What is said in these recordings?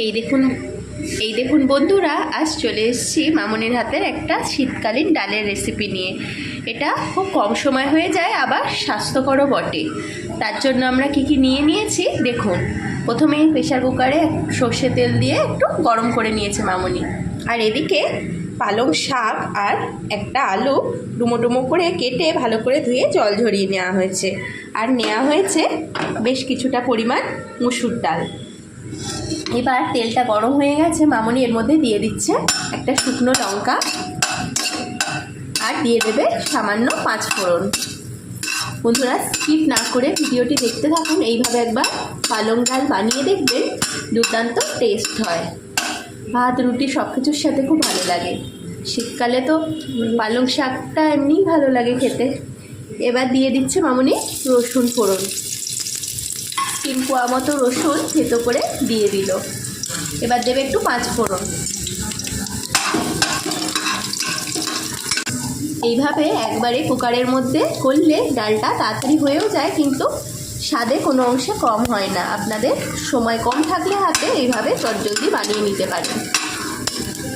এই দেখুন বন্ধুরা, আজ চলে এসেছি মামনির হাতের একটা শীতকালীন ডালের রেসিপি নিয়ে। এটা খুব কম সময় হয়ে যায়, আবার স্বাস্থ্যকরও বটে। তার জন্য আমরা কি নিয়ে নিয়েছি দেখুন। প্রথমেই প্রেশার কুকারে সর্ষে তেল দিয়ে একটু গরম করে নিয়েছে মামনি। আর এদিকে পালং শাক আর একটা আলু ডুমো ডুমো করে কেটে ভালো করে ধুয়ে জল ঝরিয়ে নেওয়া হয়েছে। আর নেওয়া হয়েছে বেশ কিছুটা পরিমাণ মুসুর ডাল। এবার তেলটা গরম হয়ে গেছে, মামনি এর মধ্যে দিয়ে দিচ্ছে একটা শুকনো লঙ্কা আর দিয়ে দেবে সামান্য 5 ফোড়ন। বন্ধুরা, স্কিপ না করে ভিডিওটি দেখতে থাকুন। এইভাবে একবার পালং ডাল বানিয়ে দেখবেন, দুর্দান্ত টেস্ট হয়। ভাত রুটি সব কিছুর সাথে খুব ভালো লাগে। শীতকালে তো পালং শাকটা এমনিই ভালো লাগে খেতে। এবার দিয়ে দিচ্ছে মামনি রসুন ফোড়ন। 3 কোয়া মতো রসুন থেতো করে দিয়ে দিল। এবার দেবে একটু 5 ফোড়ন। এইভাবে একবারে কুকারের মধ্যে করলে ডালটা তাড়াতাড়ি হয়েও যায়, কিন্তু স্বাদে কোনো অংশে কম হয় না। আপনাদের সময় কম থাকলে হাতে এইভাবে চটজলদি বানিয়ে নিতে পারেন।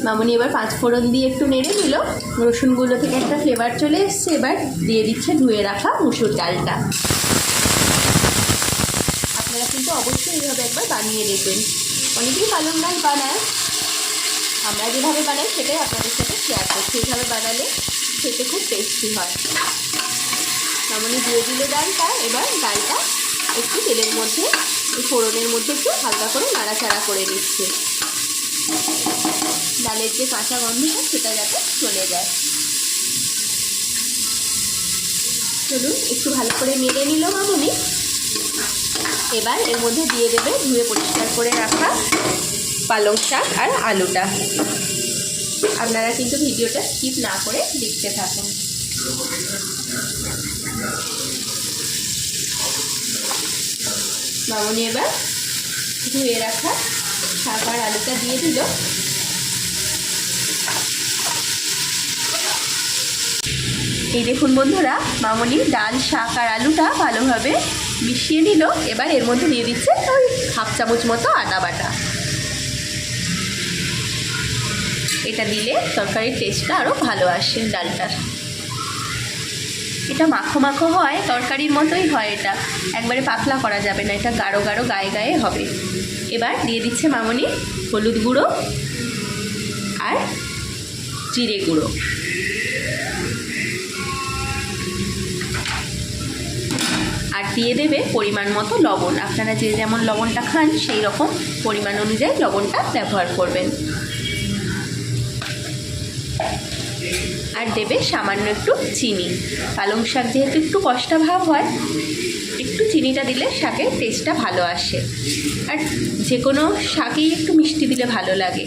মামনি এবার 5 ফোড়ন দিয়ে একটু নেড়ে নিল। রসুনগুলো থেকে একটা ফ্লেভার চলে এসছে। এবার দিয়ে দিচ্ছে ধুয়ে রাখা মুসুর ডালটা। আপনারা কিন্তু অবশ্যই এইভাবে একবার বানিয়ে দেখবেন। অনেকেই পালং ডাল বানায়, আমরা যেভাবে বানাই সেটাই আপনাদের সাথে শেয়ার করছি। এইভাবে বানালে খেতে খুব টেস্টি হয়। মামনি দিয়ে দিল ডালটা। এবার ডালটা একটু তেলের মধ্যে, ফোড়নের মধ্যে একটু হালকা করে নাড়াচাড়া করে নিচ্ছে। ডালের যে কাঁচা গন্ধটা সেটা যাতে চলে যায়। চলুন, একটু ভালো করে নেড়ে নিল মামনি। এবার এর মধ্যে দিয়ে দেবে ধুয়ে পরিষ্কার করে রাখা পালং শাক আর আলুটা। আপনারা কিন্তু ভিডিওটা স্কিপ না করে দেখতে থাকুন। মামনি এবার ধুয়ে রাখা শাক আর আলুটা দিয়ে দিল। এই দেখুন বন্ধুরা, মামনি ডাল শাক আর আলুটা ভালোভাবে মিশিয়ে নিল। এবার এর মধ্যে দিয়ে দিচ্ছে ওই 1/2 চামচ মতো আদা বাটা। এটা দিলে তরকারির টেস্টটা আরও ভালো আসে ডালটার। এটা মাখো মাখো হয়, তরকারির মতোই হয়। এটা একবারে পাতলা করা যাবে না, এটা গাঢ় গাঢ় গায়ে গায়ে হবে। এবার দিয়ে দিচ্ছে মামনি হলুদ গুঁড়ো আর জিরে গুঁড়ো। আর দিয়ে দেবে পরিমাণ মতো লবণ। আপনারা যে যেমন লবণটা খান সেই রকম পরিমাণ অনুযায়ী লবণটা ব্যবহার করবেন। আর দেবে সামান্য একটু চিনি। পালং শাক যেহেতু একটু কষ্টা ভাব হয়, একটু চিনিটা দিলে শাকের টেস্টটা ভালো আসে। আর যে কোনো শাকেই একটু মিষ্টি দিলে ভালো লাগে।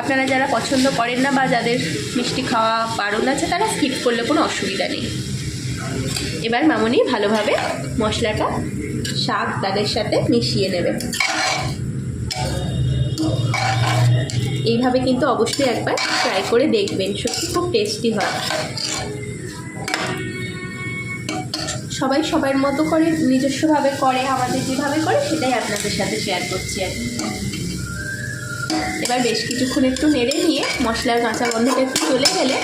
আপনারা যারা পছন্দ করেন না বা যাদের মিষ্টি খাওয়া বারণ আছে, তারা স্কিপ করলে কোনো অসুবিধা নেই। এবার মামনি ভালোভাবে মশলাটা শাক ডালের সাথে মিশিয়ে নেবে। এইভাবে কিন্তু অবশ্যই একবার ট্রাই করে দেখবেন, সত্যি খুব টেস্টি হয়। সবাই সবার মতো করে নিজস্বভাবে করে, আমাদের যেভাবে করে সেটাই আপনাদের সাথে শেয়ার করছি আর কি। এবার বেশ কিছুক্ষণ একটু নেড়ে নিয়ে মশলার কাঁচা গন্ধটা একটু চলে গেলে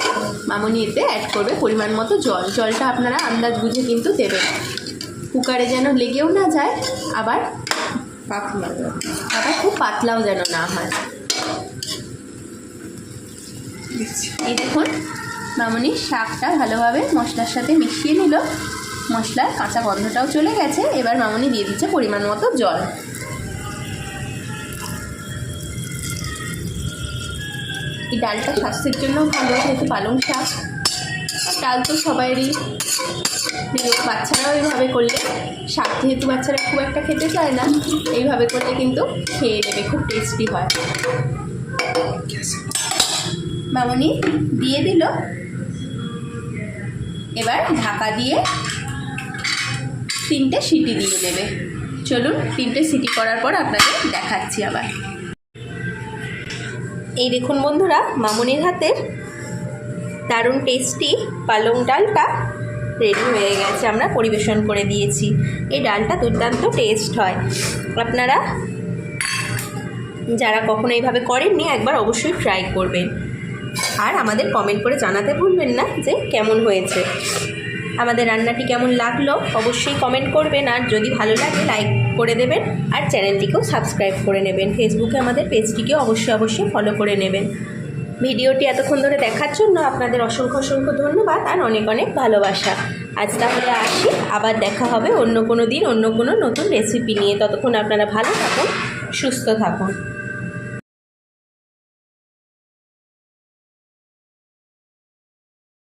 মামনি এতে অ্যাড করবে পরিমাণ মতো জল। জলটা আপনারা আন্দাজ বুঝে কিন্তু দেবেন, কুকারে যেন লেগেও না যায়, আবার খুব পাতলাও যেন না হয়। এই দেখুন, মামনি শাকটা ভালোভাবে মশলার সাথে মিশিয়ে নিল। মশলার কাঁচা গন্ধটাও চলে গেছে। এবার মামনি দিয়ে দিচ্ছে পরিমাণ মতো জল। এই ডালটা স্বাস্থ্যের জন্য ভালো, যেহেতু পালং শাক। ডাল তো সবাইরই প্রিয়। বাচ্চারাও এইভাবে করলে, শাক যেহেতু বাচ্চারা খুব একটা খেতে চায় না, এইভাবে করলে কিন্তু খেয়ে নেবে, খুব টেস্টি হয়। মামনি দিয়ে দিল। এবার ঢাকা দিয়ে 3টে সিটি দিয়ে নেবে। চলুন, 3টে সিটি করার পর আপনাদের দেখাচ্ছি আবার। এই দেখুন বন্ধুরা, মামনির হাতের দারুণ টেস্টি পালং ডালটা রেডি হয়ে গেছে। আমরা পরিবেশন করে দিয়েছি। এই ডালটা দুর্দান্ত টেস্ট হয়। আপনারা যারা কখনো এইভাবে করেননি একবার অবশ্যই ট্রাই করবেন। আর আমাদের কমেন্ট করে জানাতে ভুলবেন না যে কেমন হয়েছে, আমাদের রান্নাটি কেমন লাগলো অবশ্যই কমেন্ট করবেন। আর যদি ভালো লাগে লাইক করে দেবেন, আর চ্যানেলটিকেও সাবস্ক্রাইব করে নেবেন। ফেসবুকে আমাদের পেজটিকেও অবশ্যই ফলো করে নেবেন। ভিডিওটি এতক্ষণ ধরে দেখার জন্য আপনাদের অসংখ্য ধন্যবাদ আর অনেক ভালোবাসা। আজ তাহলে আসি, আবার দেখা হবে অন্য কোনো দিন অন্য কোনো নতুন রেসিপি নিয়ে। ততক্ষণ আপনারা ভালো থাকুন, সুস্থ থাকুন।